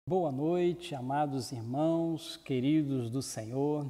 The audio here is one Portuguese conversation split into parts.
Boa noite, amados irmãos, queridos do Senhor,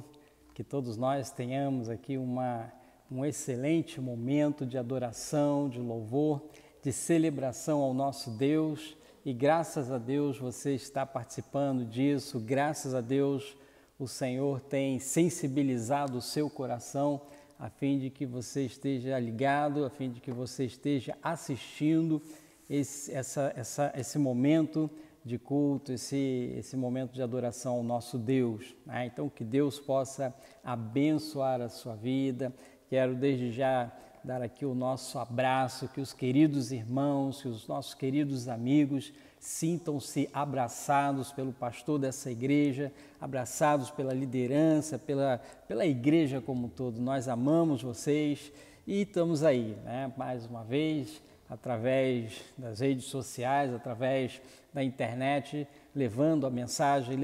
que todos nós tenhamos aqui um excelente momento de adoração, de louvor, de celebração ao nosso Deus, e graças a Deus você está participando disso, graças a Deus o Senhor tem sensibilizado o seu coração a fim de que você esteja ligado, a fim de que você esteja assistindo esse momento de culto, esse momento de adoração ao nosso Deus. Então, que Deus possa abençoar a sua vida. Quero desde já dar aqui o nosso abraço, que os queridos irmãos, que os nossos queridos amigos sintam-se abraçados pelo pastor dessa igreja, abraçados pela liderança, pela igreja como um todo. Nós amamos vocês e estamos aí, mais uma vez, através das redes sociais, através da internet, levando a mensagem,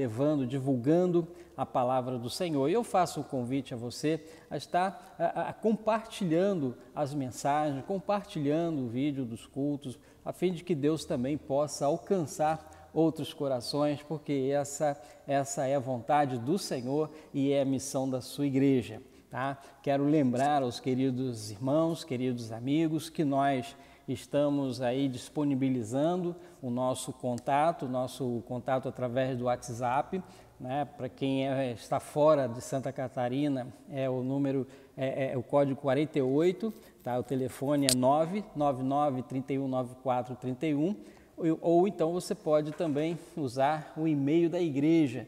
divulgando a palavra do Senhor. E eu faço o convite a você a estar compartilhando as mensagens, compartilhando o vídeo dos cultos, a fim de que Deus também possa alcançar outros corações, porque essa é a vontade do Senhor e é a missão da sua igreja. Quero lembrar aos queridos irmãos, queridos amigos, que nós estamos aí disponibilizando o nosso contato através do WhatsApp, para quem está fora de Santa Catarina, o número é o código 48, o telefone é 999 31 94 31, ou então você pode também usar o e-mail da igreja,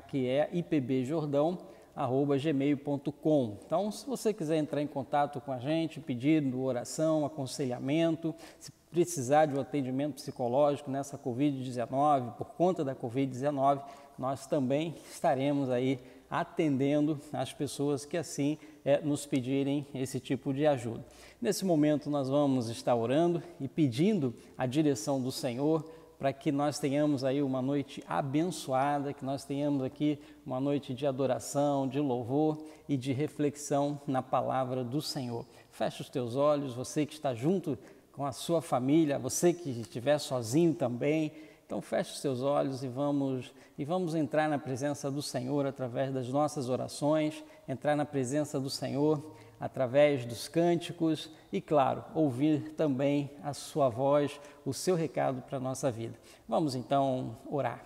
que é ipbjordão@gmail.com. Então, se você quiser entrar em contato com a gente, pedindo oração, aconselhamento, se precisar de um atendimento psicológico nessa Covid-19, por conta da Covid-19, nós também estaremos aí atendendo as pessoas que assim nos pedirem esse tipo de ajuda. Nesse momento nós vamos estar orando e pedindo a direção do Senhor para que nós tenhamos aí uma noite abençoada, que nós tenhamos aqui uma noite de adoração, de louvor e de reflexão na palavra do Senhor. Feche os teus olhos, você que está junto com a sua família, você que estiver sozinho também, então feche os teus olhos e vamos entrar na presença do Senhor através das nossas orações, entrar na presença do Senhor através dos cânticos e, claro, ouvir também a sua voz, o seu recado para a nossa vida. Vamos então orar.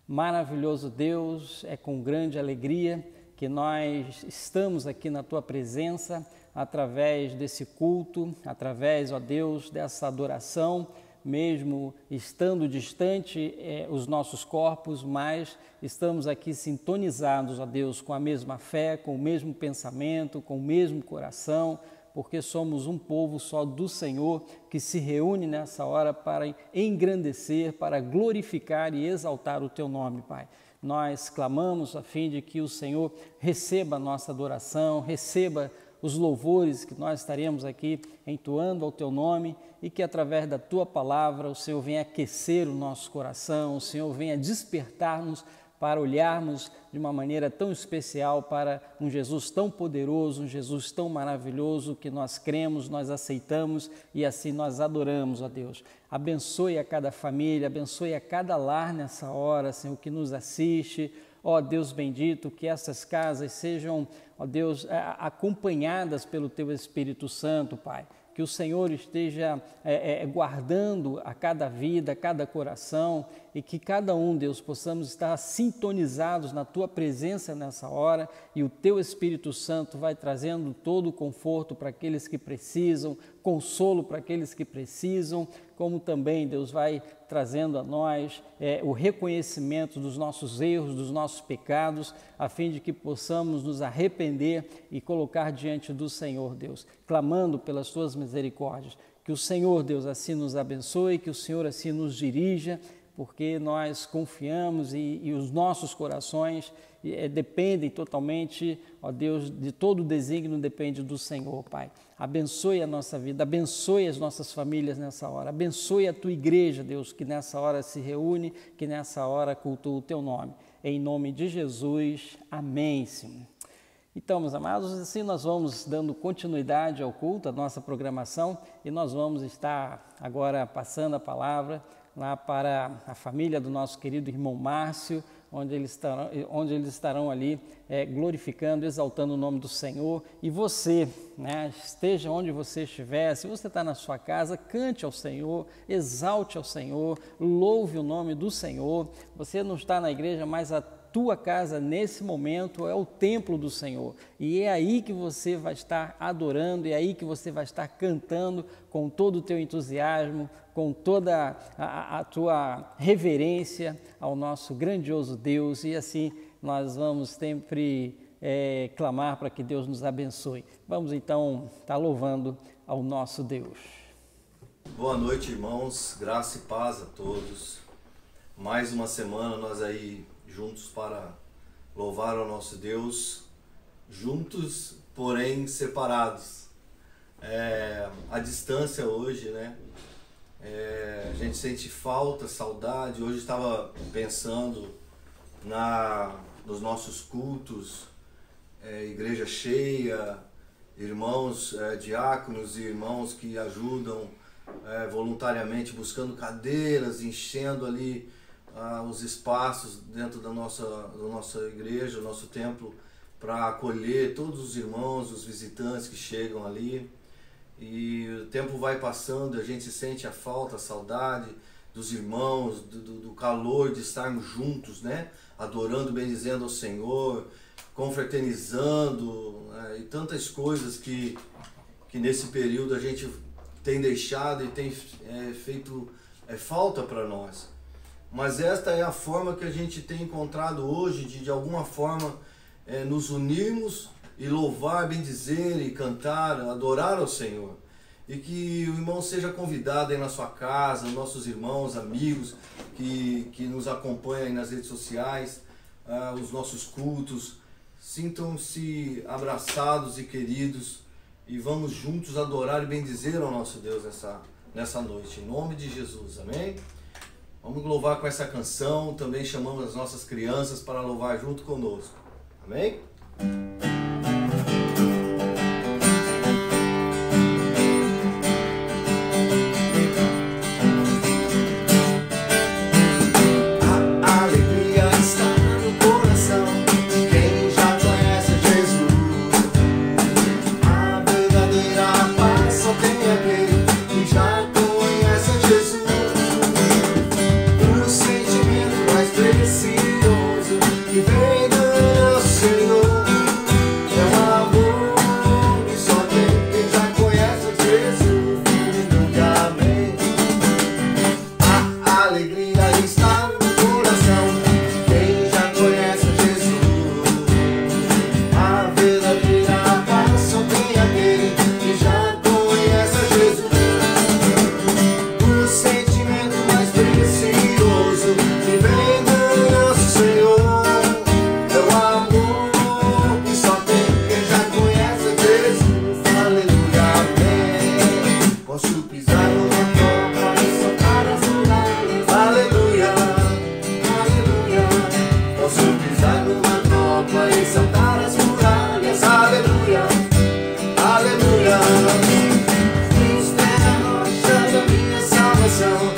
Maravilhoso Deus, é com grande alegria que nós estamos aqui na Tua presença, através desse culto, através, ó Deus, dessa adoração, mesmo estando distante os nossos corpos, mas estamos aqui sintonizados, ó Deus, com a mesma fé, com o mesmo pensamento, com o mesmo coração, porque somos um povo só do Senhor que se reúne nessa hora para engrandecer, para glorificar e exaltar o Teu nome, Pai. Nós clamamos a fim de que o Senhor receba a nossa adoração, receba os louvores que nós estaremos aqui entoando ao Teu nome e que através da Tua palavra o Senhor venha aquecer o nosso coração, o Senhor venha despertar-nos para olharmos de uma maneira tão especial para um Jesus tão poderoso, um Jesus tão maravilhoso que nós cremos, nós aceitamos e assim nós adoramos, ó Deus. Abençoe a cada família, abençoe a cada lar nessa hora, Senhor, que nos assiste. Ó Deus bendito, que essas casas sejam, ó Deus, acompanhadas pelo Teu Espírito Santo, Pai. Que o Senhor esteja guardando a cada vida, a cada coração e que cada um, Deus, possamos estar sintonizados na Tua presença nessa hora e o Teu Espírito Santo vai trazendo todo o conforto para aqueles que precisam, consolo para aqueles que precisam, como também, Deus, vai trazendo a nós o reconhecimento dos nossos erros, dos nossos pecados, a fim de que possamos nos arrepender e colocar diante do Senhor, Deus, clamando pelas Tuas misericórdias. Que o Senhor, Deus, assim nos abençoe, que o Senhor assim nos dirija, porque nós confiamos e os nossos corações dependem totalmente, ó Deus, de todo o desígnio depende do Senhor, Pai. Abençoe a nossa vida, abençoe as nossas famílias nessa hora, abençoe a Tua igreja, Deus, que nessa hora se reúne, que nessa hora cultua o Teu nome. Em nome de Jesus, amém, Senhor. Então, meus amados, assim nós vamos dando continuidade ao culto, à nossa programação, e nós vamos estar agora passando a palavra lá para a família do nosso querido irmão Márcio, onde eles estarão ali glorificando, exaltando o nome do Senhor. E você, né, esteja onde você estiver, se você está na sua casa, cante ao Senhor, exalte ao Senhor, louve o nome do Senhor. Você não está na igreja, mas a tua casa nesse momento é o templo do Senhor, e é aí que você vai estar adorando, é aí que você vai estar cantando com todo o teu entusiasmo, com toda a tua reverência ao nosso grandioso Deus, e assim nós vamos sempre clamar para que Deus nos abençoe. Vamos então estar louvando ao nosso Deus. Boa noite, irmãos, graça e paz a todos. Mais uma semana nós aí juntos para louvar ao nosso Deus, juntos, porém separados. A distância hoje, né? A gente sente falta, saudade. Hoje estava pensando nos nossos cultos, igreja cheia, irmãos diáconos e irmãos que ajudam voluntariamente, buscando cadeiras, enchendo ali os espaços dentro da nossa igreja, do nosso templo, para acolher todos os irmãos, os visitantes que chegam ali. E o tempo vai passando, a gente sente a falta, a saudade dos irmãos, do calor de estarmos juntos, né? Adorando, bendizendo ao Senhor, confraternizando, e tantas coisas que nesse período a gente tem deixado e tem feito falta para nós. Mas esta é a forma que a gente tem encontrado hoje de alguma forma nos unirmos e louvar, bendizer e cantar, adorar ao Senhor. E que o irmão seja convidado aí na sua casa, nossos irmãos, amigos que nos acompanham aí nas redes sociais, os nossos cultos, sintam-se abraçados e queridos e vamos juntos adorar e bendizer ao nosso Deus nessa noite, em nome de Jesus, amém? Vamos louvar com essa canção, também chamamos as nossas crianças para louvar junto conosco. Amém? A alegria está no coração de quem já conhece Jesus. A verdadeira paz só tem aquele que já conhece Jesus. Precioso que vem do nosso Senhor é um amor que só tem quem já conhece Jesus. Amém. A alegria está no coração de quem já conhece Jesus. A verdadeira paz só tem aquele que já conhece Jesus. O sentimento mais precioso que vem do nosso Senhor é o amor que só tem quem já conhece Jesus. Aleluia, amém. Posso pisar numa toca e soltar as muralhas. Aleluia, aleluia. Posso pisar numa toca e saltar as muralhas. Aleluia, aleluia. Cristo é a rocha da minha salvação.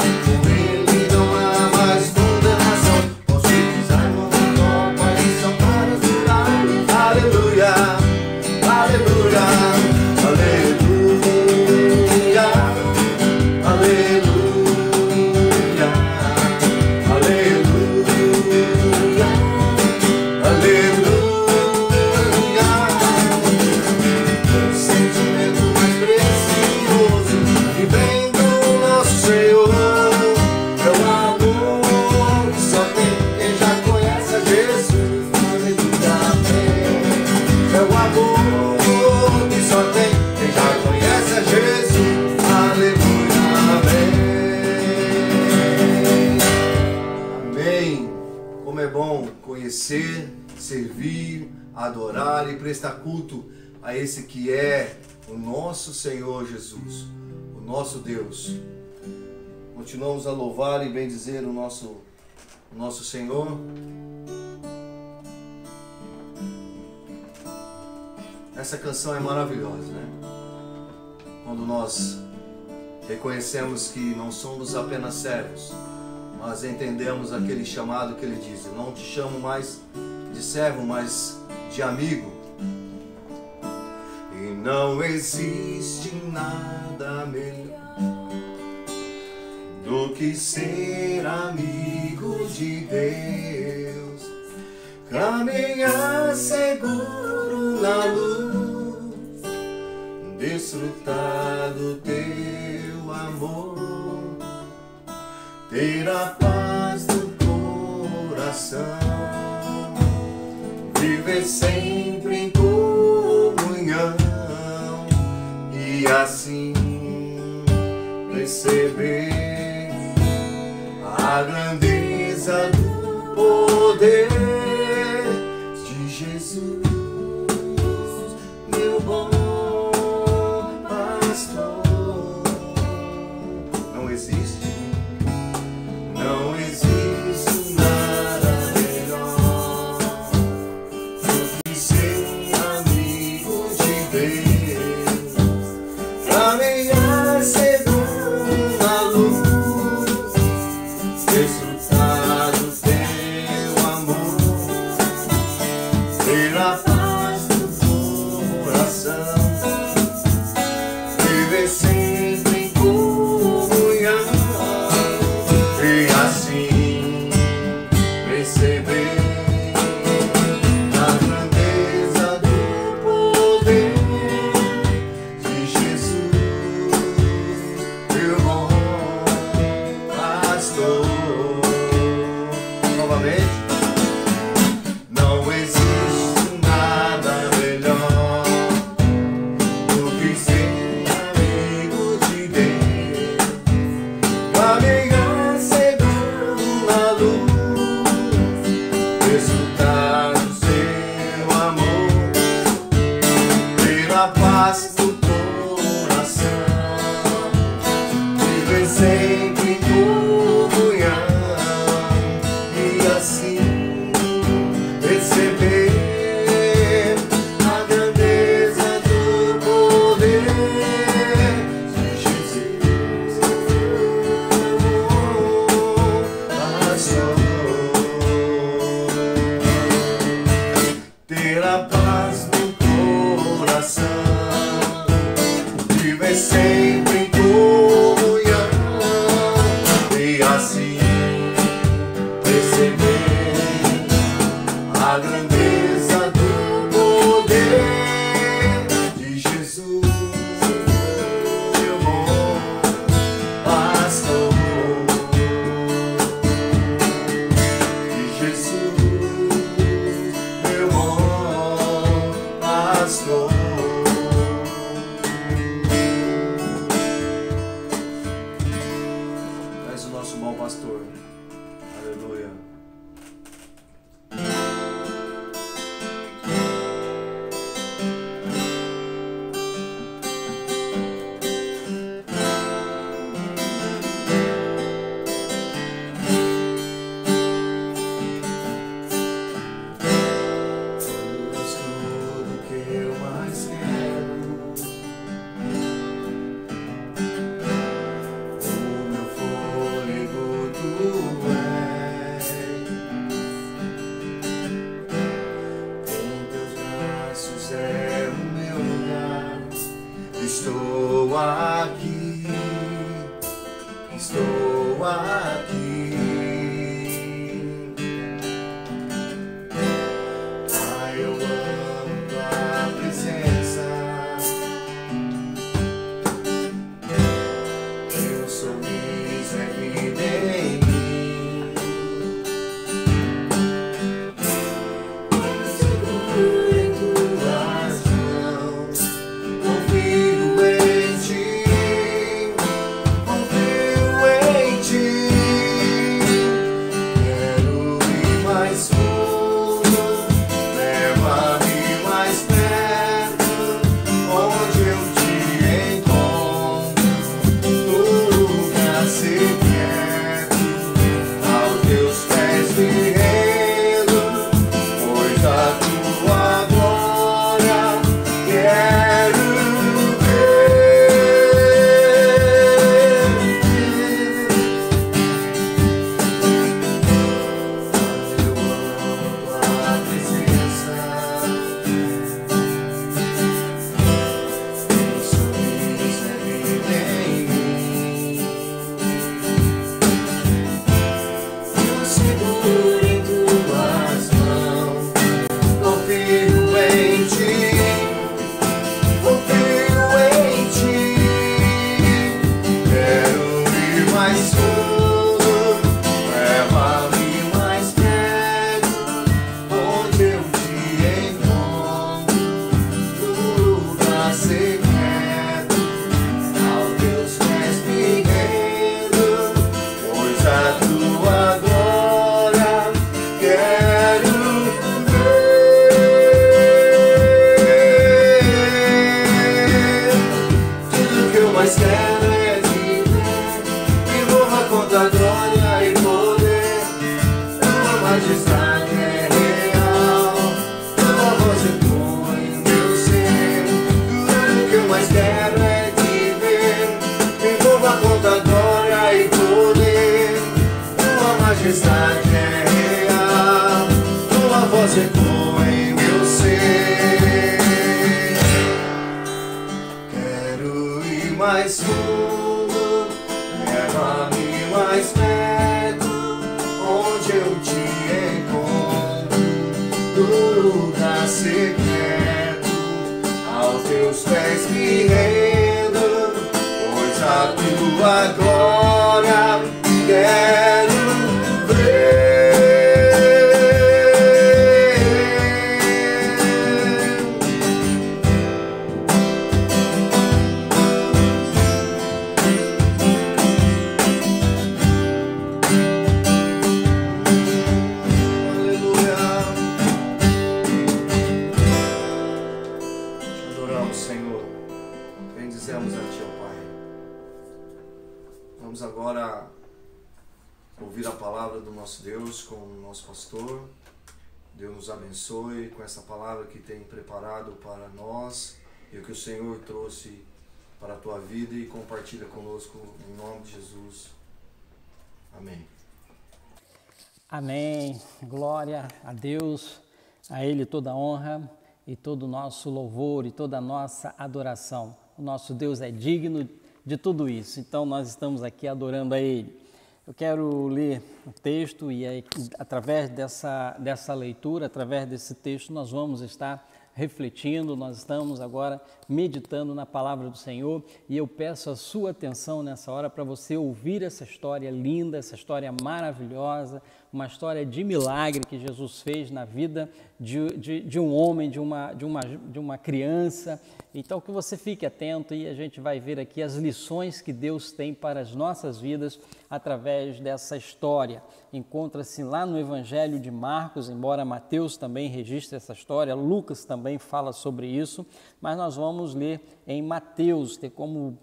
Servir, adorar e prestar culto a esse que é o nosso Senhor Jesus, o nosso Deus. Continuamos a louvar e bendizer o nosso Senhor. Essa canção é maravilhosa, né? Quando nós reconhecemos que não somos apenas servos, mas entendemos aquele chamado que Ele diz: eu não te chamo mais de servo, mas de amigo. E não existe nada melhor do que ser amigo de Deus, caminhar seguro na luz, desfrutar do teu amor, ter a paz do coração, viver sempre em comunhão e assim perceber a grandeza do poder de Jesus, meu bom pastor. Não existe nada melhor do que ser amigo de Deus, caminhar seguro na luz, desfrutar do teu amor, ter a paz do coração, viver sempre em comunhão e assim perceber a grandeza do poder de Jesus, meu bom pastor. Novamente, não existe nada melhor do que ser amigo de Deus, caminhar seguro na luz, desfrutar do seu amor, ter a paz do coração, viver sempre em comunhão e assim perceber a grandeza do poder de Jesus, pastor. Ter a paz do coração, viver sempre em comunhão e assim perceber a grandeza do poder de Jesus, meu bom pastor, de Jesus, meu bom pastor. És o nosso bom pastor. Aleluia. És tudo que eu mais quero, o meu fôlego tu és. Em teus braços é o meu lugar. Estou aqui, estou aqui. Pai, eu amo tua presença. Teu sorriso é vida em mim. Seguro em tuas mãos, confio em ti, confio em ti. mais fundo, leva-me mais perto, onde eu te encontro, no lugar secreto, aos teus pés me rendo, pois a tua glória quero ver. Tudo que eu mais quero é viver, me envolva com tua glória e poder. Tua majestade é real, tua voz ecoa em meu ser. Tudo que eu mais quero é viver, me envolva com tua glória e poder. Tua majestade é real, tua voz ecoa em meu ser. Quero ir mais fundo, leva-me mais perto, onde eu te encontro, no lugar secreto, aos teus pés me rendo, pois a tua glória quero ver. Aleluia. Te adoramos, Senhor. Bendizemos a Ti, ó Pai. Vamos agora ouvir a palavra do nosso Deus com o nosso pastor. Deus nos abençoe com essa palavra que tem preparado para nós e o que o Senhor trouxe para a tua vida e compartilha conosco em nome de Jesus. Amém. Amém. Glória a Deus, a Ele toda a honra e todo o nosso louvor e toda a nossa adoração. O nosso Deus é digno de tudo isso, então nós estamos aqui adorando a Ele. Eu quero ler o texto e aí, através dessa leitura, através desse texto, nós vamos estar refletindo, nós estamos agora meditando na palavra do Senhor e eu peço a sua atenção nessa hora para você ouvir essa história linda, essa história maravilhosa, uma história de milagre que Jesus fez na vida de um homem, de uma criança. Então que você fique atento e a gente vai ver aqui as lições que Deus tem para as nossas vidas através dessa história. Encontra-se lá no Evangelho de Marcos, embora Mateus também registre essa história, Lucas também fala sobre isso, mas nós vamos ler em Mateus, ter como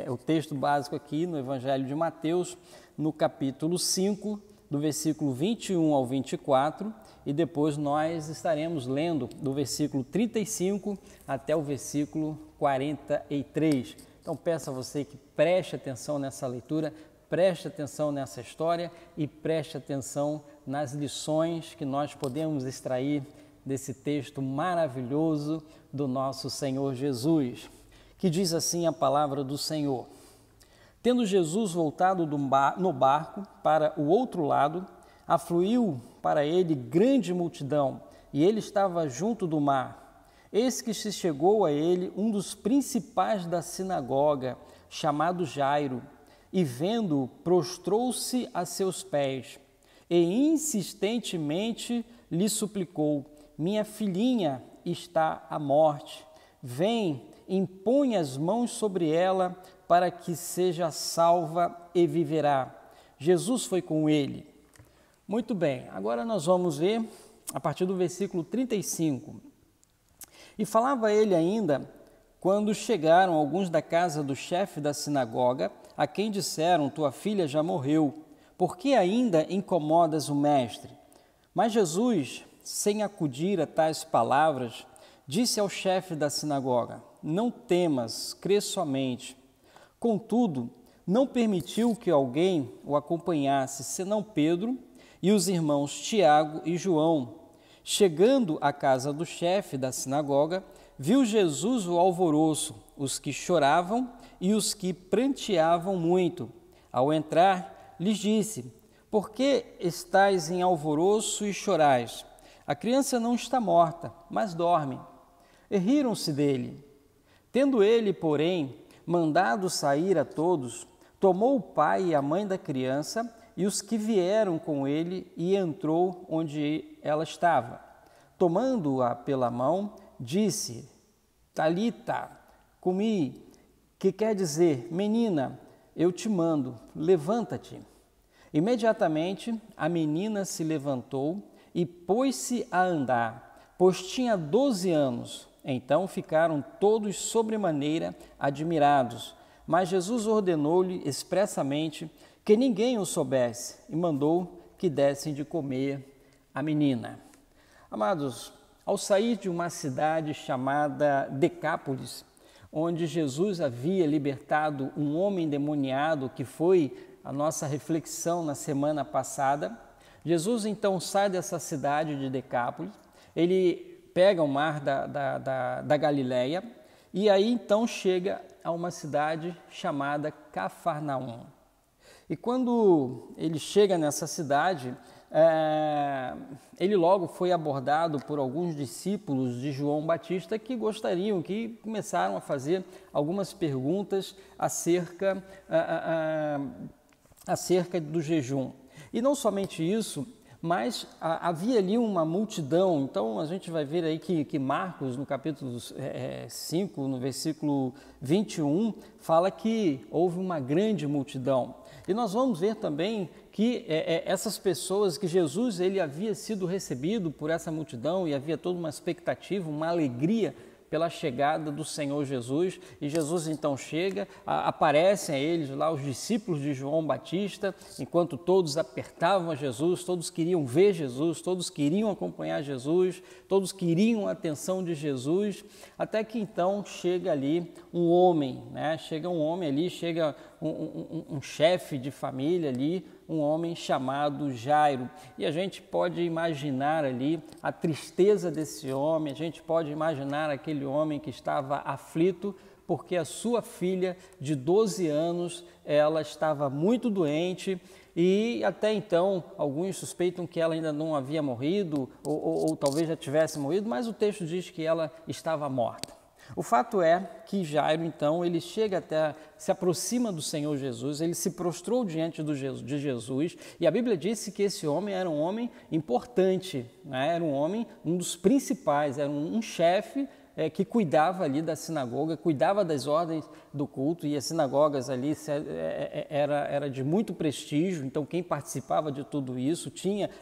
o texto básico aqui no Evangelho de Mateus, no capítulo 5, do versículo 21 ao 24, e depois nós estaremos lendo do versículo 35 até o versículo 43. Então peço a você que preste atenção nessa leitura, preste atenção nessa história e preste atenção nas lições que nós podemos extrair desse texto maravilhoso do nosso Senhor Jesus, que diz assim a palavra do Senhor. Tendo Jesus voltado no barco para o outro lado, afluiu para ele grande multidão, e ele estava junto do mar. Eis que se chegou a ele um dos principais da sinagoga, chamado Jairo, e vendo-o, prostrou-se a seus pés, e insistentemente lhe suplicou: minha filhinha está à morte, vem, impõe as mãos sobre ela, para que seja salva e viverá. Jesus foi com ele. Muito bem, agora nós vamos ver a partir do versículo 35. E falava ele ainda, quando chegaram alguns da casa do chefe da sinagoga, a quem disseram: tua filha já morreu, por que ainda incomodas o mestre? Mas Jesus, sem acudir a tais palavras, disse ao chefe da sinagoga: não temas, crê somente. Contudo, não permitiu que alguém o acompanhasse, senão Pedro e os irmãos Tiago e João. Chegando à casa do chefe da sinagoga, viu Jesus o alvoroço, os que choravam e os que pranteavam muito. Ao entrar, lhes disse: por que estáis em alvoroço e chorais? A criança não está morta, mas dorme. E riram-se dele. Tendo ele, porém, mandado sair a todos, tomou o pai e a mãe da criança e os que vieram com ele e entrou onde ela estava. Tomando-a pela mão, disse: Talita, cumi, que quer dizer, menina, eu te mando, levanta-te. Imediatamente a menina se levantou e pôs-se a andar, pois tinha 12 anos. Então ficaram todos sobremaneira admirados. Mas Jesus ordenou-lhe expressamente que ninguém o soubesse e mandou que dessem de comer a menina. Amados, ao sair de uma cidade chamada Decápolis, onde Jesus havia libertado um homem endemoniado, que foi a nossa reflexão na semana passada, Jesus então sai dessa cidade de Decápolis, ele pega o mar da Galileia e aí então chega a uma cidade chamada Cafarnaum. E quando ele chega nessa cidade, ele logo foi abordado por alguns discípulos de João Batista que começaram a fazer algumas perguntas acerca do jejum. E não somente isso, mas havia ali uma multidão. Então a gente vai ver aí que Marcos, no capítulo 5, no versículo 21, fala que houve uma grande multidão. E nós vamos ver também que essas pessoas, que Jesus ele havia sido recebido por essa multidão e havia toda uma expectativa, uma alegria pela chegada do Senhor Jesus, e Jesus então chega, aparecem a eles lá os discípulos de João Batista, enquanto todos apertavam a Jesus, todos queriam ver Jesus, todos queriam acompanhar Jesus, todos queriam a atenção de Jesus, até que então chega ali um homem, né? Chega um chefe de família ali, um homem chamado Jairo. E a gente pode imaginar ali a tristeza desse homem, a gente pode imaginar aquele homem que estava aflito porque a sua filha de 12 anos, ela estava muito doente e até então alguns suspeitam que ela ainda não havia morrido ou talvez já tivesse morrido, mas o texto diz que ela estava morta. O fato é que Jairo, então, ele se aproxima do Senhor Jesus, ele se prostrou diante de Jesus, e a Bíblia disse que esse homem era um homem importante, né? Era um homem, um dos principais, era um chefe que cuidava ali da sinagoga, cuidava das ordens do culto, e as sinagogas ali era de muito prestígio, então quem participava de tudo isso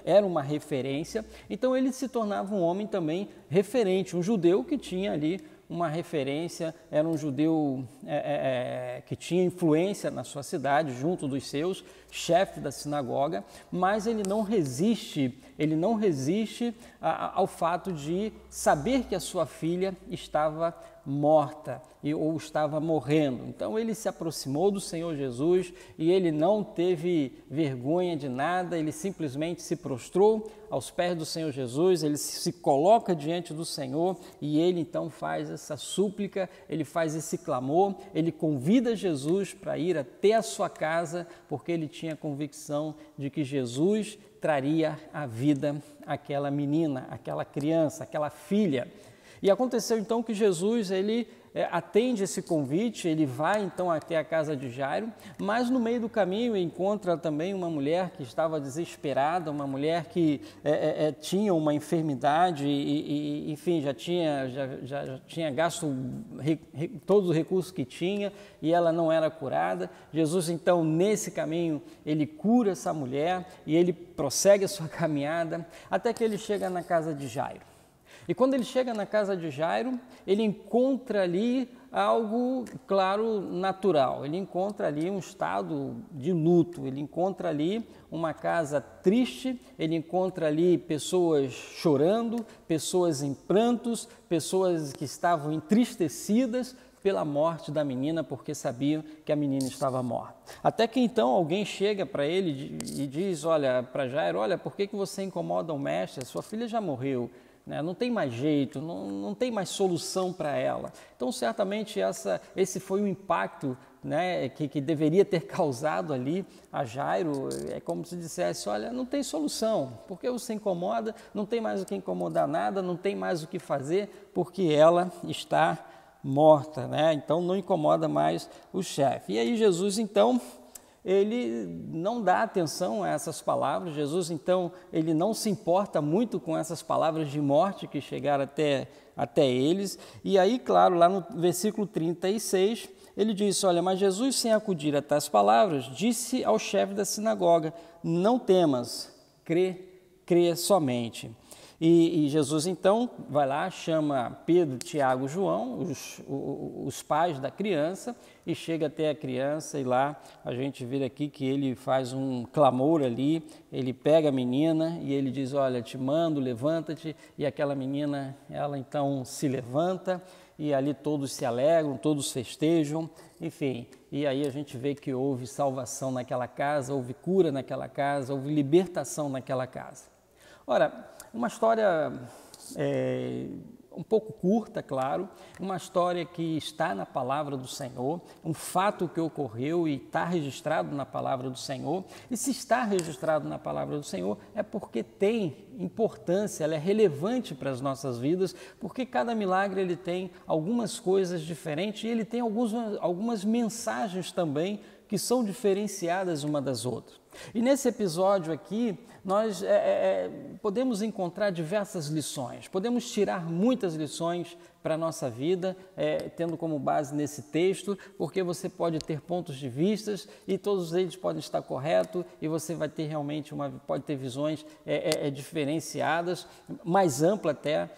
era uma referência, então ele se tornava um homem também referente, um judeu que tinha ali uma referência, era um judeu que tinha influência na sua cidade, junto dos seus, chefe da sinagoga, mas ele não resiste ao fato de saber que a sua filha estava morta ou estava morrendo. Então ele se aproximou do Senhor Jesus e ele não teve vergonha de nada, ele simplesmente se prostrou aos pés do Senhor Jesus, ele se coloca diante do Senhor e ele então faz essa súplica, ele faz esse clamor, ele convida Jesus para ir até a sua casa, porque ele tinha convicção de que Jesus traria à vida aquela menina, aquela criança, aquela filha. E aconteceu então que Jesus, ele atende esse convite, ele vai então até a casa de Jairo, mas no meio do caminho encontra também uma mulher que estava desesperada, uma mulher que tinha uma enfermidade e enfim, já tinha gasto todos os recursos que tinha e ela não era curada. Jesus então nesse caminho, ele cura essa mulher e ele prossegue a sua caminhada até que ele chega na casa de Jairo. E quando ele chega na casa de Jairo, ele encontra ali algo, claro, natural. Ele encontra ali um estado de luto, ele encontra ali uma casa triste, ele encontra ali pessoas chorando, pessoas em prantos, pessoas que estavam entristecidas pela morte da menina, porque sabiam que a menina estava morta. Até que então alguém chega para ele e diz, para Jairo, por que você incomoda o mestre? A sua filha já morreu. Não tem mais jeito, não tem mais solução para ela. Então, certamente, esse foi o impacto, né, que deveria ter causado ali a Jairo. É como se dissesse, não tem solução, porque você incomoda, não tem mais o que incomodar nada, não tem mais o que fazer, porque ela está morta, né? Então, não incomoda mais o chefe. E aí, Jesus, então, ele não dá atenção a essas palavras. Jesus, então, ele não se importa muito com essas palavras de morte que chegaram até eles. E aí, claro, lá no versículo 36, ele diz, olha, mas Jesus, sem acudir a tais palavras, disse ao chefe da sinagoga, não temas, crê somente. E Jesus, então, vai lá, chama Pedro, Tiago e João, os pais da criança, e chega até a criança, e lá a gente vê aqui que ele faz um clamor ali, ele pega a menina e ele diz, olha, te mando, levanta-te, e aquela menina, ela então se levanta, e ali todos se alegram, todos festejam, enfim, e aí a gente vê que houve salvação naquela casa, houve cura naquela casa, houve libertação naquela casa. Ora, uma história um pouco curta, claro, uma história que está na palavra do Senhor, um fato que ocorreu e está registrado na palavra do Senhor, e se está registrado na palavra do Senhor é porque tem importância, ela é relevante para as nossas vidas, porque cada milagre ele tem algumas coisas diferentes e ele tem algumas mensagens também que são diferenciadas uma das outras. E nesse episódio aqui, nós podemos encontrar diversas lições, podemos tirar muitas lições para a nossa vida, tendo como base nesse texto, porque você pode ter pontos de vistas e todos eles podem estar corretos e você vai ter realmente, pode ter visões diferenciadas, mais ampla até,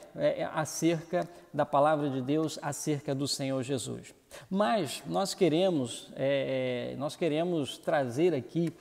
acerca da palavra de Deus, acerca do Senhor Jesus. Mas nós queremos trazer aqui,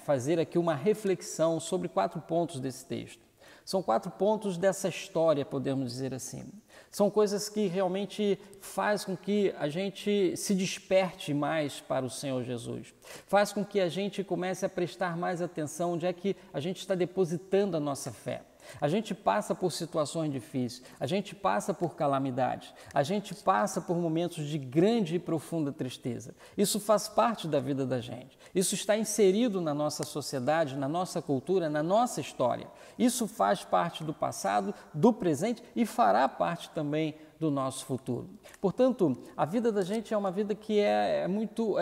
fazer aqui uma reflexão sobre 4 pontos desse texto. São 4 pontos dessa história, podemos dizer assim. São coisas que realmente faz com que a gente se desperte mais para o Senhor Jesus. Faz com que a gente comece a prestar mais atenção onde é que a gente está depositando a nossa fé. A gente passa por situações difíceis, a gente passa por calamidades, a gente passa por momentos de grande e profunda tristeza. Isso faz parte da vida da gente. Isso está inserido na nossa sociedade, na nossa cultura, na nossa história. Isso faz parte do passado, do presente e fará parte também do nosso futuro. Portanto, a vida da gente é uma vida que é muito,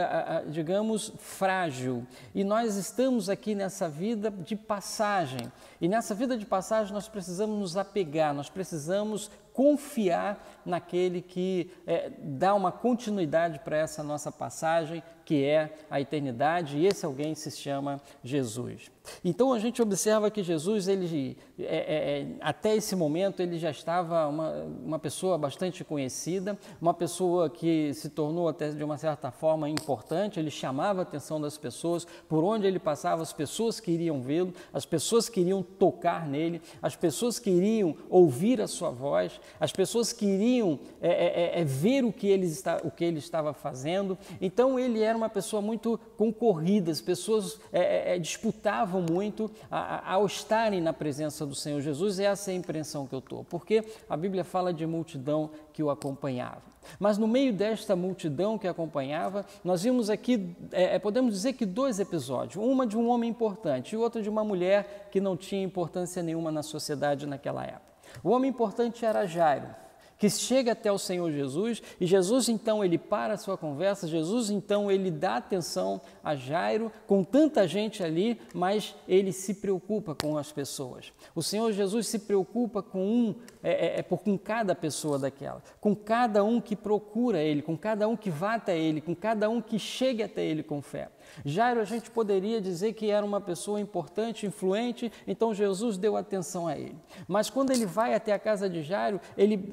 digamos, frágil. E nós estamos aqui nessa vida de passagem. E nessa vida de passagem nós precisamos nos apegar, nós precisamos confiar naquele que dá uma continuidade para essa nossa passagem, que é a eternidade, e esse alguém se chama Jesus. Então a gente observa que Jesus, até esse momento, ele já estava uma pessoa bastante conhecida, uma pessoa que se tornou até de uma certa forma importante, ele chamava a atenção das pessoas, por onde ele passava as pessoas queriam vê-lo, as pessoas queriam tocar nele, as pessoas queriam ouvir a sua voz, as pessoas queriam ver o que ele estava fazendo. Então ele era uma pessoa muito concorrida, as pessoas disputavam muito ao estarem na presença do Senhor Jesus. Essa é a impressão que eu estou, porque a Bíblia fala de multidão que o acompanhava. Mas no meio desta multidão que acompanhava, nós vimos aqui, podemos dizer que 2 episódios, uma de um homem importante e outra de uma mulher que não tinha importância nenhuma na sociedade naquela época. O homem importante era Jairo, que chega até o Senhor Jesus, e Jesus então ele para a sua conversa, Jesus então ele dá atenção a Jairo, com tanta gente ali, mas ele se preocupa com as pessoas. O Senhor Jesus se preocupa com cada pessoa daquela, com cada um que procura ele, com cada um que vá até ele, com cada um que chegue até ele com fé. Jairo, a gente poderia dizer que era uma pessoa importante, influente, então Jesus deu atenção a ele. Mas quando ele vai até a casa de Jairo,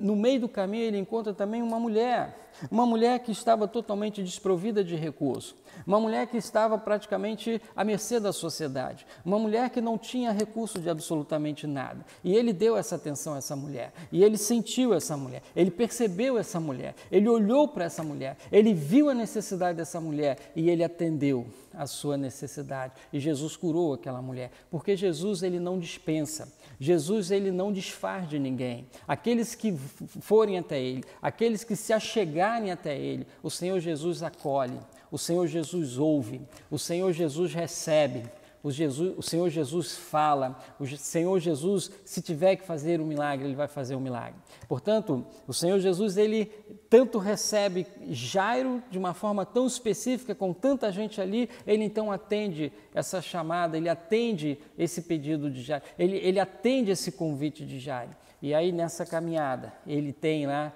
no meio do caminho ele encontra também uma mulher que estava totalmente desprovida de recurso, uma mulher que estava praticamente à mercê da sociedade, uma mulher que não tinha recurso de absolutamente nada. E ele deu essa atenção a essa mulher, e ele sentiu essa mulher, ele percebeu essa mulher, ele olhou para essa mulher, ele viu a necessidade dessa mulher e ele atendeu a sua necessidade. E Jesus curou aquela mulher, porque Jesus ele não dispensa, Jesus ele não desfaz de ninguém. Aqueles que forem até ele, aqueles que se achegarem até ele, o Senhor Jesus acolhe, o Senhor Jesus ouve, o Senhor Jesus recebe, o Senhor Jesus fala, o Senhor Jesus, se tiver que fazer um milagre, Ele vai fazer um milagre. Portanto, o Senhor Jesus, Ele tanto recebe Jairo de uma forma tão específica, com tanta gente ali, Ele então atende essa chamada, Ele atende esse pedido de Jairo, Ele atende esse convite de Jairo. E aí nessa caminhada, Ele tem lá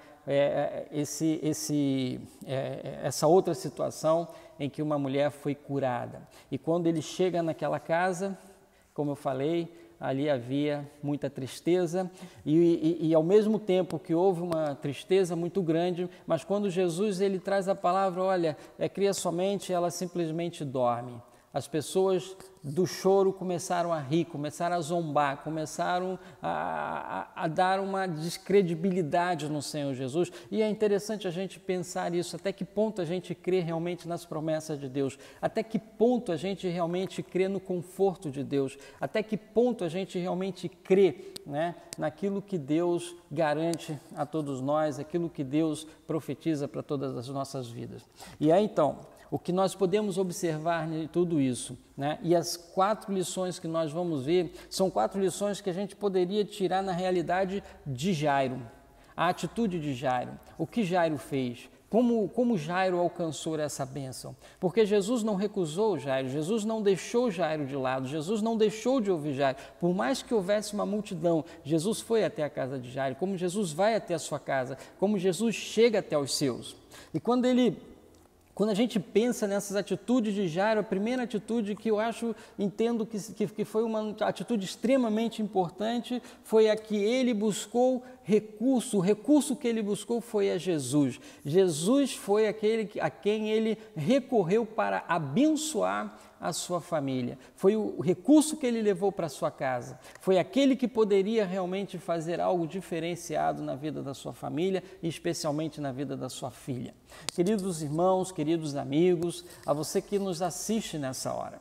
essa outra situação em que uma mulher foi curada. E quando ele chega naquela casa, como eu falei, ali havia muita tristeza e ao mesmo tempo que houve uma tristeza muito grande, mas quando Jesus ele traz a palavra, olha, cria somente, ela simplesmente dorme. As pessoas do choro começaram a rir, começaram a zombar, começaram a dar uma descredibilidade no Senhor Jesus. E é interessante a gente pensar isso, até que ponto a gente crê realmente nas promessas de Deus, até que ponto a gente realmente crê no conforto de Deus, até que ponto a gente realmente crê, né, naquilo que Deus garante a todos nós, aquilo que Deus profetiza para todas as nossas vidas. E aí então, o que nós podemos observar em tudo isso, né? E as 4 lições que nós vamos ver, são 4 lições que a gente poderia tirar na realidade de Jairo, a atitude de Jairo, o que Jairo fez, como Jairo alcançou essa bênção. Porque Jesus não recusou Jairo, Jesus não deixou Jairo de lado, Jesus não deixou de ouvir Jairo. Por mais que houvesse uma multidão, Jesus foi até a casa de Jairo, como Jesus vai até a sua casa, como Jesus chega até os seus. E quando a gente pensa nessas atitudes de Jairo, a primeira atitude que eu entendo que foi uma atitude extremamente importante, foi a que ele buscou recurso. O recurso que ele buscou foi a Jesus. Jesus foi aquele a quem ele recorreu para abençoar a sua família. Foi o recurso que ele levou para a sua casa. Foi aquele que poderia realmente fazer algo diferenciado na vida da sua família e especialmente na vida da sua filha. Queridos irmãos, queridos amigos, a você que nos assiste nessa hora,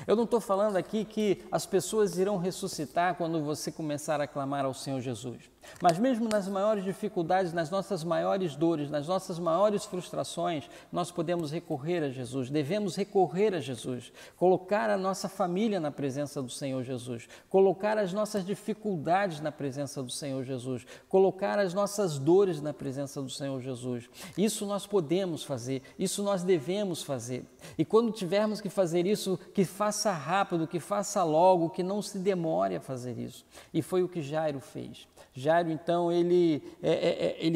eu não estou falando aqui que as pessoas irão ressuscitar quando você começar a clamar ao Senhor Jesus. Mas mesmo nas maiores dificuldades, nas nossas maiores dores, nas nossas maiores frustrações, nós podemos recorrer a Jesus, devemos recorrer a Jesus, colocar a nossa família na presença do Senhor Jesus, colocar as nossas dificuldades na presença do Senhor Jesus, colocar as nossas dores na presença do Senhor Jesus. Isso nós podemos fazer, isso nós devemos fazer. E quando tivermos que fazer isso, que faça rápido, que faça logo, que não se demore a fazer isso. E foi o que Jairo fez. Jairo, então, ele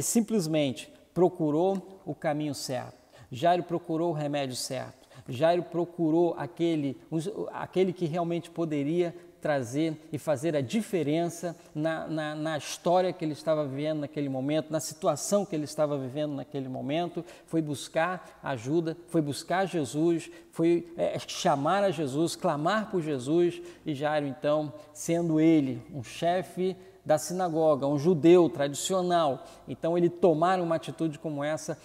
simplesmente procurou o caminho certo. Jairo procurou o remédio certo. Jairo procurou aquele que realmente poderia trazer e fazer a diferença na história que ele estava vivendo naquele momento, na situação que ele estava vivendo naquele momento. Foi buscar ajuda, foi buscar Jesus, foi chamar a Jesus, clamar por Jesus. E Jairo, então, sendo ele um chefe da sinagoga, um judeu tradicional, então ele tomar uma atitude como essa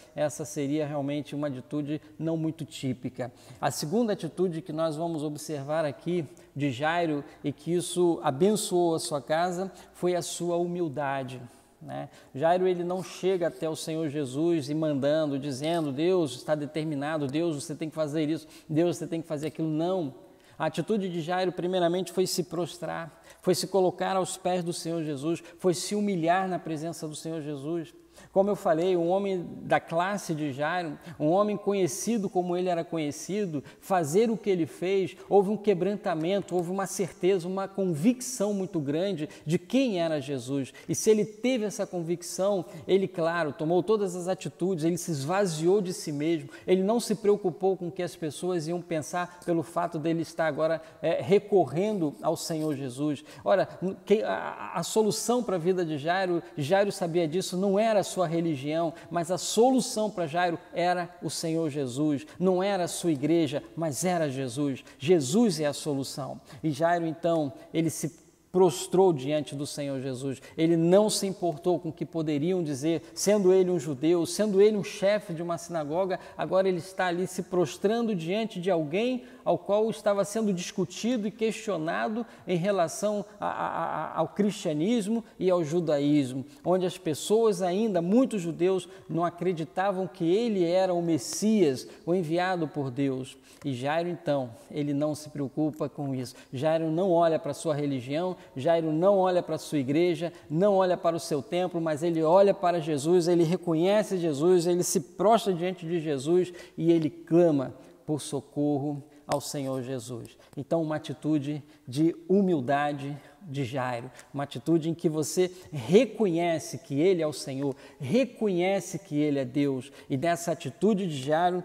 seria realmente uma atitude não muito típica. A segunda atitude que nós vamos observar aqui de Jairo e que isso abençoou a sua casa foi a sua humildade. Né? Jairo, ele não chega até o Senhor Jesus e mandando, dizendo, Deus está determinado, Deus você tem que fazer isso, Deus você tem que fazer aquilo, não. A atitude de Jairo, primeiramente, foi se prostrar, foi se colocar aos pés do Senhor Jesus, foi se humilhar na presença do Senhor Jesus. Como eu falei, um homem da classe de Jairo, um homem conhecido como ele era conhecido, fazer o que ele fez, houve um quebrantamento, houve uma certeza, uma convicção muito grande de quem era Jesus. E se ele teve essa convicção, ele, claro, tomou todas as atitudes, ele se esvaziou de si mesmo, ele não se preocupou com o que as pessoas iam pensar pelo fato dele estar agora recorrendo ao Senhor Jesus. Ora, a solução para a vida de Jairo, Jairo sabia disso, não era a sua religião, mas a solução para Jairo era o Senhor Jesus, não era a sua igreja, mas era Jesus. Jesus é a solução. E Jairo, então, ele se prostrou diante do Senhor Jesus. Ele não se importou com o que poderiam dizer, sendo ele um judeu, sendo ele um chefe de uma sinagoga, agora ele está ali se prostrando diante de alguém ao qual estava sendo discutido e questionado em relação ao cristianismo e ao judaísmo, onde as pessoas ainda, muitos judeus, não acreditavam que ele era o Messias, o enviado por Deus. E Jairo, então, ele não se preocupa com isso. Jairo não olha para a sua religião, Jairo não olha para a sua igreja, não olha para o seu templo, mas ele olha para Jesus, ele reconhece Jesus, ele se prostra diante de Jesus e ele clama por socorro ao Senhor Jesus. Então, uma atitude de humildade de Jairo, uma atitude em que você reconhece que Ele é o Senhor, reconhece que Ele é Deus, e nessa atitude de Jairo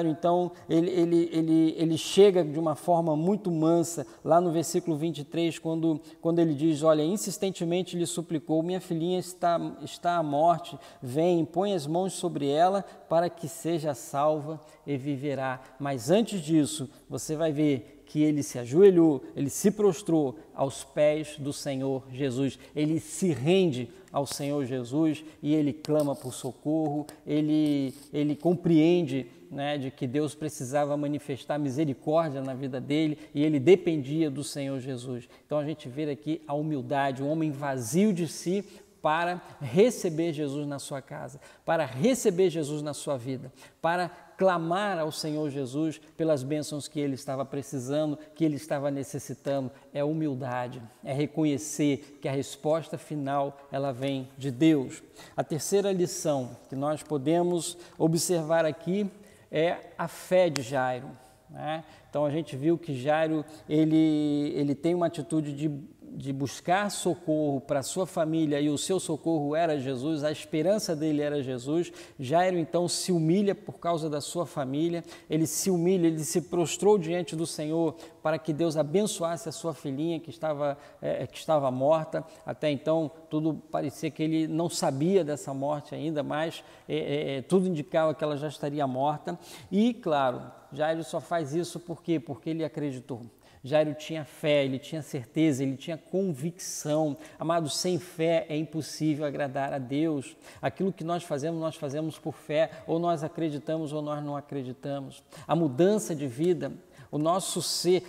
então, ele chega de uma forma muito mansa, lá no versículo 23, quando ele diz, olha, insistentemente lhe suplicou, minha filhinha está à morte, vem, põe as mãos sobre ela, para que seja salva e viverá. Mas antes disso, você vai ver que ele se ajoelhou, ele se prostrou aos pés do Senhor Jesus, ele se rende ao Senhor Jesus e ele clama por socorro, ele compreende, né, de que Deus precisava manifestar misericórdia na vida dele e ele dependia do Senhor Jesus. Então a gente vê aqui a humildade, um homem vazio de si, para receber Jesus na sua casa, para receber Jesus na sua vida, para clamar ao Senhor Jesus pelas bênçãos que ele estava precisando, que ele estava necessitando. É humildade, é reconhecer que a resposta final ela vem de Deus. A terceira lição que nós podemos observar aqui é a fé de Jairo, né? Então a gente viu que Jairo ele tem uma atitude de buscar socorro para a sua família e o seu socorro era Jesus, a esperança dele era Jesus. Jairo então se humilha por causa da sua família, ele se humilha, ele se prostrou diante do Senhor para que Deus abençoasse a sua filhinha que estava morta. Até então tudo parecia que ele não sabia dessa morte ainda, mas tudo indicava que ela já estaria morta. E claro, Jairo só faz isso por quê? Porque ele acreditou. Jairo tinha fé, ele tinha certeza, ele tinha convicção. Amados, sem fé é impossível agradar a Deus. Aquilo que nós fazemos por fé, ou nós acreditamos ou nós não acreditamos. A mudança de vida, o nosso ser,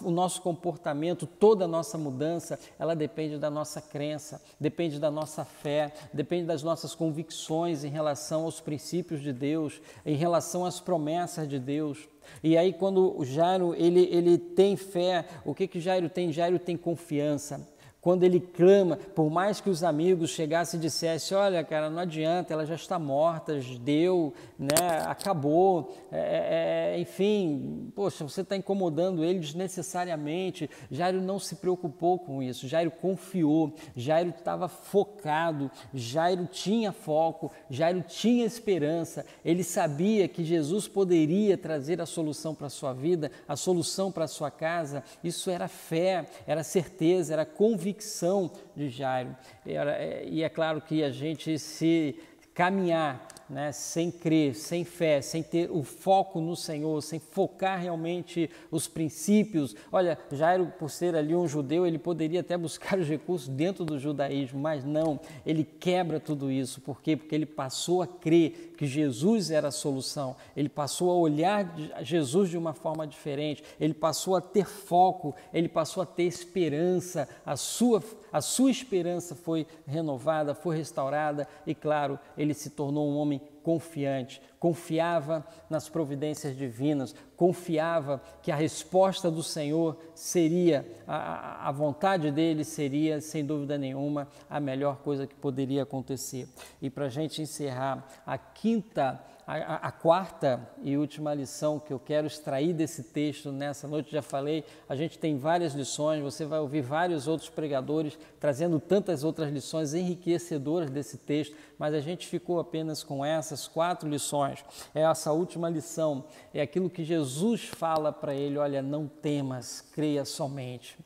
o nosso comportamento, toda a nossa mudança, ela depende da nossa crença, depende da nossa fé, depende das nossas convicções em relação aos princípios de Deus, em relação às promessas de Deus. E aí quando o Jairo ele tem fé, o que Jairo tem? Jairo tem confiança. Quando ele clama, por mais que os amigos chegassem e dissessem, olha, cara, não adianta, ela já está morta, deu, né, acabou, enfim, poxa, você está incomodando ele desnecessariamente. Jairo não se preocupou com isso, Jairo confiou, Jairo estava focado, Jairo tinha foco, Jairo tinha esperança, ele sabia que Jesus poderia trazer a solução para a sua vida, a solução para a sua casa. Isso era fé, era certeza, era convicção de Jairo. E é claro que a gente se caminhar, né, sem crer, sem fé, sem ter o foco no Senhor, sem focar realmente os princípios. Olha, Jairo, por ser ali um judeu, ele poderia até buscar os recursos dentro do judaísmo, mas não, ele quebra tudo isso. Por quê? Porque ele passou a crer que Jesus era a solução, ele passou a olhar Jesus de uma forma diferente, ele passou a ter foco, ele passou a ter esperança, a sua esperança foi renovada, foi restaurada e, claro, ele se tornou um homem confiante, confiava nas providências divinas, confiava que a resposta do Senhor seria, a vontade dele seria, sem dúvida nenhuma, a melhor coisa que poderia acontecer. E para a gente encerrar, a quarta e última lição que eu quero extrair desse texto nessa noite, já falei, a gente tem várias lições, você vai ouvir vários outros pregadores trazendo tantas outras lições enriquecedoras desse texto, mas a gente ficou apenas com essas 4 lições. Essa última lição é aquilo que Jesus fala para ele, olha, não temas, creia somente.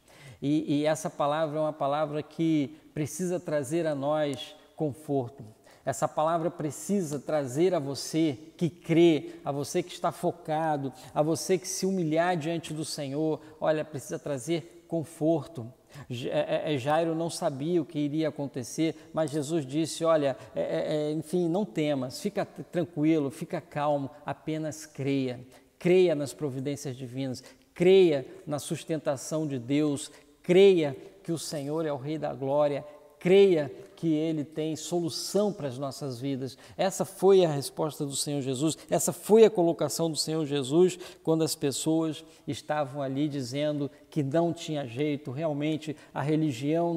E essa palavra é uma palavra que precisa trazer a nós conforto. Essa palavra precisa trazer a você que crê, a você que está focado, a você que se humilhar diante do Senhor, olha, precisa trazer conforto. Jairo não sabia o que iria acontecer, mas Jesus disse, olha, enfim, não temas, fica tranquilo, fica calmo, apenas creia. Creia nas providências divinas, creia na sustentação de Deus, creia que o Senhor é o Rei da Glória, creia que Ele tem solução para as nossas vidas. Essa foi a resposta do Senhor Jesus, essa foi a colocação do Senhor Jesus quando as pessoas estavam ali dizendo que não tinha jeito, realmente a religião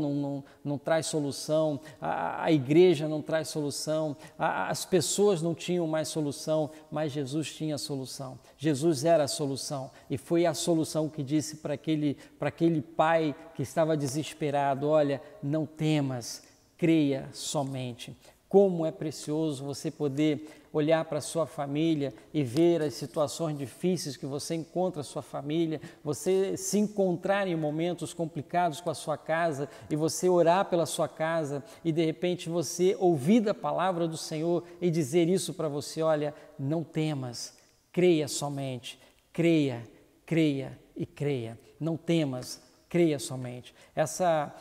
não traz solução, a igreja não traz solução, as pessoas não tinham mais solução, mas Jesus tinha solução. Jesus era a solução e foi a solução que disse para aquele pai que estava desesperado, olha, não temas, creia somente. Como é precioso você poder olhar para a sua família e ver as situações difíceis que você encontra a sua família, você se encontrar em momentos complicados com a sua casa e você orar pela sua casa e de repente você ouvir a palavra do Senhor e dizer isso para você, olha, não temas, creia somente, creia, creia e creia, não temas, creia somente. Essa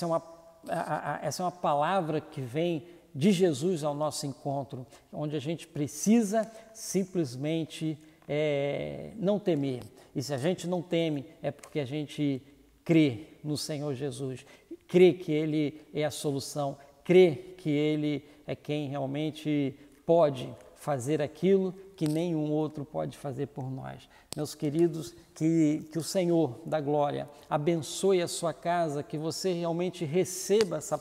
é uma palavra que vem de Jesus ao nosso encontro, onde a gente precisa simplesmente não temer. E se a gente não teme, é porque a gente crê no Senhor Jesus, crê que Ele é a solução, crê que Ele é quem realmente pode fazer aquilo que nenhum outro pode fazer por nós. Meus queridos, que o Senhor da glória abençoe a sua casa, que você realmente receba essa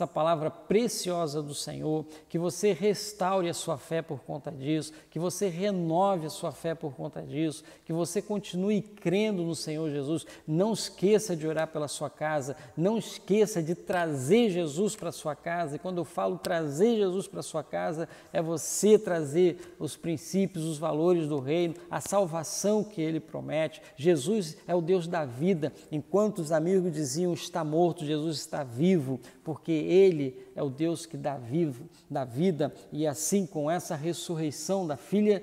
palavra preciosa do Senhor, que você restaure a sua fé por conta disso, que você renove a sua fé por conta disso, que você continue crendo no Senhor Jesus. Não esqueça de orar pela sua casa, não esqueça de trazer Jesus para a sua casa, e quando eu falo trazer Jesus para a sua casa, é você trazer os princípios, os valores do reino, a salvação que Ele promete. Jesus é o Deus da vida. Enquanto os amigos diziam está morto, Jesus está vivo, porque Ele é o Deus que dá vida, e assim com essa ressurreição da filha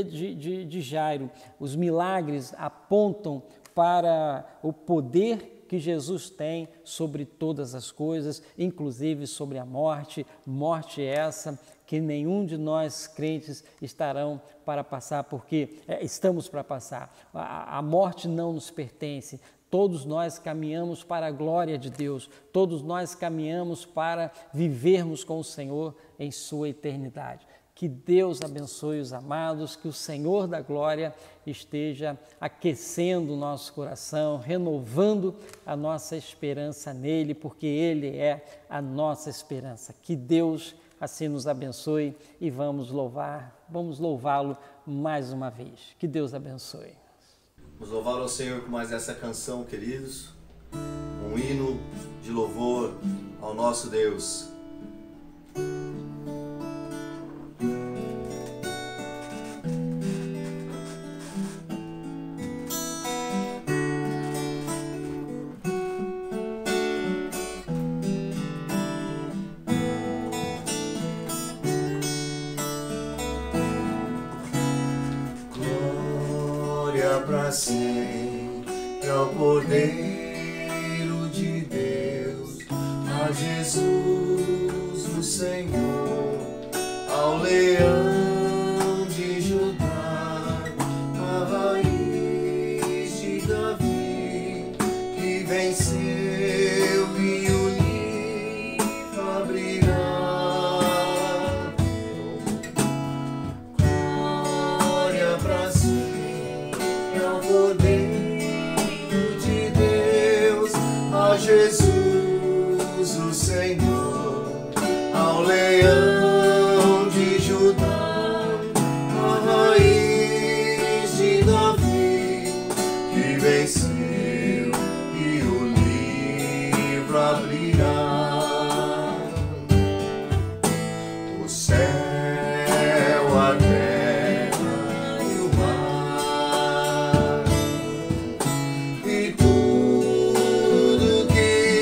de Jairo, os milagres apontam para o poder que Jesus tem sobre todas as coisas, inclusive sobre a morte essa que nenhum de nós crentes estarão para passar, porque estamos para passar. A morte não nos pertence. Todos nós caminhamos para a glória de Deus, todos nós caminhamos para vivermos com o Senhor em sua eternidade. Que Deus abençoe os amados, que o Senhor da glória esteja aquecendo o nosso coração, renovando a nossa esperança nele, porque Ele é a nossa esperança. Que Deus assim nos abençoe e vamos louvá-lo mais uma vez. Que Deus abençoe. Vamos louvar ao Senhor com mais essa canção, queridos. Um hino de louvor ao nosso Deus. Para sempre ao Cordeiro de Deus, a Jesus o Senhor, ao Leão de Judá, a raiz de Davi, que venceu e o livro abrirá. Glória para sempre ao Cordeiro de Deus, a Jesus o Senhor, ao Leão de Judá, a raiz de Davi, que venceu e o livro abrirá. O céu, a terra e o mar, e tudo que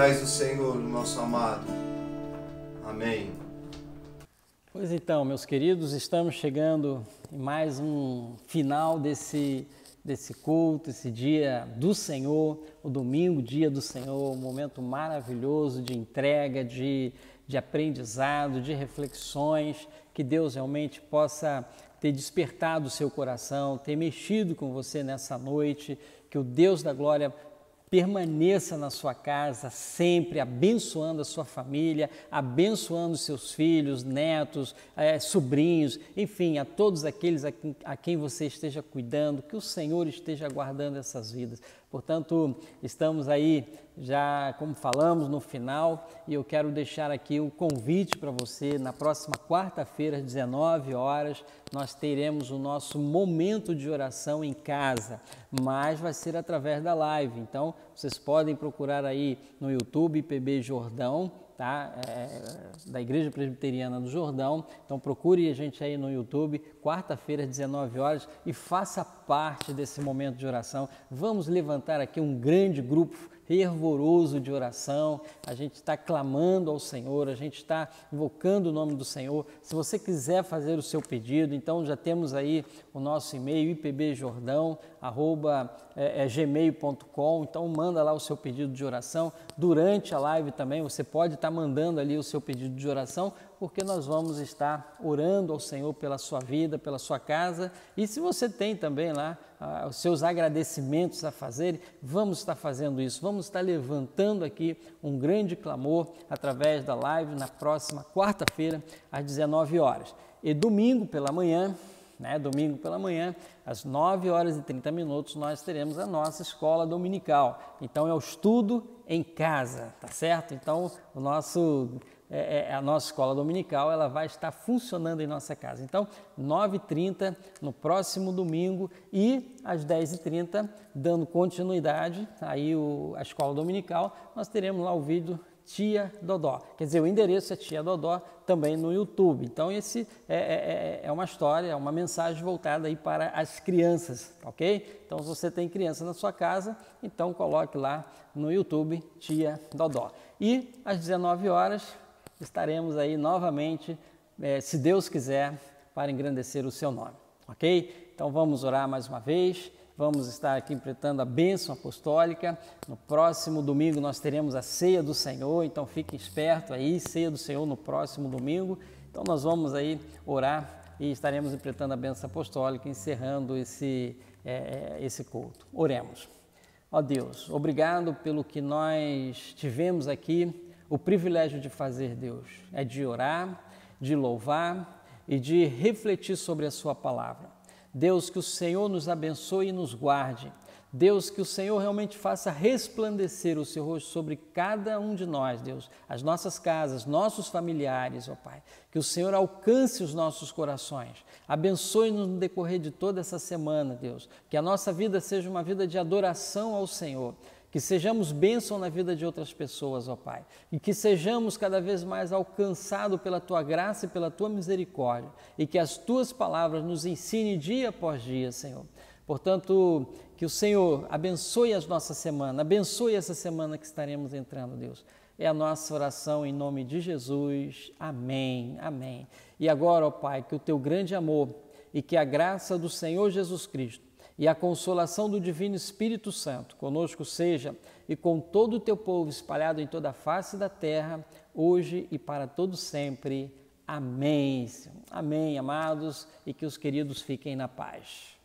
paz do Senhor, nosso amado. Amém. Pois então, meus queridos, estamos chegando em mais um final desse culto, esse dia do Senhor, o domingo, dia do Senhor, um momento maravilhoso de entrega, de aprendizado, de reflexões, que Deus realmente possa ter despertado o seu coração, ter mexido com você nessa noite, que o Deus da glória permaneça na sua casa sempre, abençoando a sua família, abençoando seus filhos, netos, sobrinhos, enfim, a todos aqueles a quem você esteja cuidando, que o Senhor esteja guardando essas vidas. Portanto, estamos aí já, como falamos, no final, e eu quero deixar aqui o convite para você. Na próxima quarta-feira, às 19 horas, nós teremos o nosso momento de oração em casa, mas vai ser através da live. Então, vocês podem procurar aí no YouTube IPB Jordão, tá? Da Igreja Presbiteriana do Jordão. Então procure a gente aí no YouTube, quarta-feira às 19 horas, e faça parte desse momento de oração. Vamos levantar aqui um grande grupo fervoroso de oração. A gente está clamando ao Senhor, a gente está invocando o nome do Senhor. Se você quiser fazer o seu pedido, então já temos aí o nosso e-mail ipbjordão@gmail.com. Então manda lá o seu pedido de oração. Durante a live também você pode estar mandando ali o seu pedido de oração, porque nós vamos estar orando ao Senhor pela sua vida, pela sua casa. E se você tem também lá os seus agradecimentos a fazer, vamos estar fazendo isso, vamos estar levantando aqui um grande clamor através da live na próxima quarta-feira, às 19 horas. E domingo pela manhã, às 9 horas e 30 minutos, nós teremos a nossa escola dominical. Então é o estudo em casa, tá certo? Então a nossa escola dominical, ela vai estar funcionando em nossa casa. Então 9h30 no próximo domingo, e às 10h30, dando continuidade aí a escola dominical, nós teremos lá o vídeo Tia Dodó. Quer dizer, o endereço é Tia Dodó, também no YouTube. Então esse é uma história, é uma mensagem voltada aí para as crianças, ok? Então se você tem criança na sua casa, então coloque lá no YouTube Tia Dodó. E às 19 horas estaremos aí novamente, se Deus quiser, para engrandecer o seu nome, ok? Então vamos orar mais uma vez. Vamos estar aqui interpretando a bênção apostólica. No próximo domingo nós teremos a ceia do Senhor, então fique esperto aí, ceia do Senhor no próximo domingo. Então nós vamos aí orar e estaremos interpretando a bênção apostólica, encerrando esse culto. Oremos. Ó Deus, obrigado pelo que nós tivemos aqui, o privilégio de fazer, Deus, é de orar, de louvar e de refletir sobre a sua palavra. Deus, que o Senhor nos abençoe e nos guarde. Deus, que o Senhor realmente faça resplandecer o seu rosto sobre cada um de nós, Deus, as nossas casas, nossos familiares, ó Pai. Que o Senhor alcance os nossos corações. Abençoe-nos no decorrer de toda essa semana, Deus. Que a nossa vida seja uma vida de adoração ao Senhor. Que sejamos bênção na vida de outras pessoas, ó Pai, e que sejamos cada vez mais alcançados pela Tua graça e pela Tua misericórdia, e que as Tuas palavras nos ensinem dia após dia, Senhor. Portanto, que o Senhor abençoe a nossa semana, abençoe essa semana que estaremos entrando, Deus. É a nossa oração em nome de Jesus. Amém, amém. E agora, ó Pai, que o Teu grande amor e que a graça do Senhor Jesus Cristo e a consolação do Divino Espírito Santo conosco seja, e com todo o Teu povo espalhado em toda a face da terra, hoje e para todo sempre. Amém. Amém, amados, e que os queridos fiquem na paz.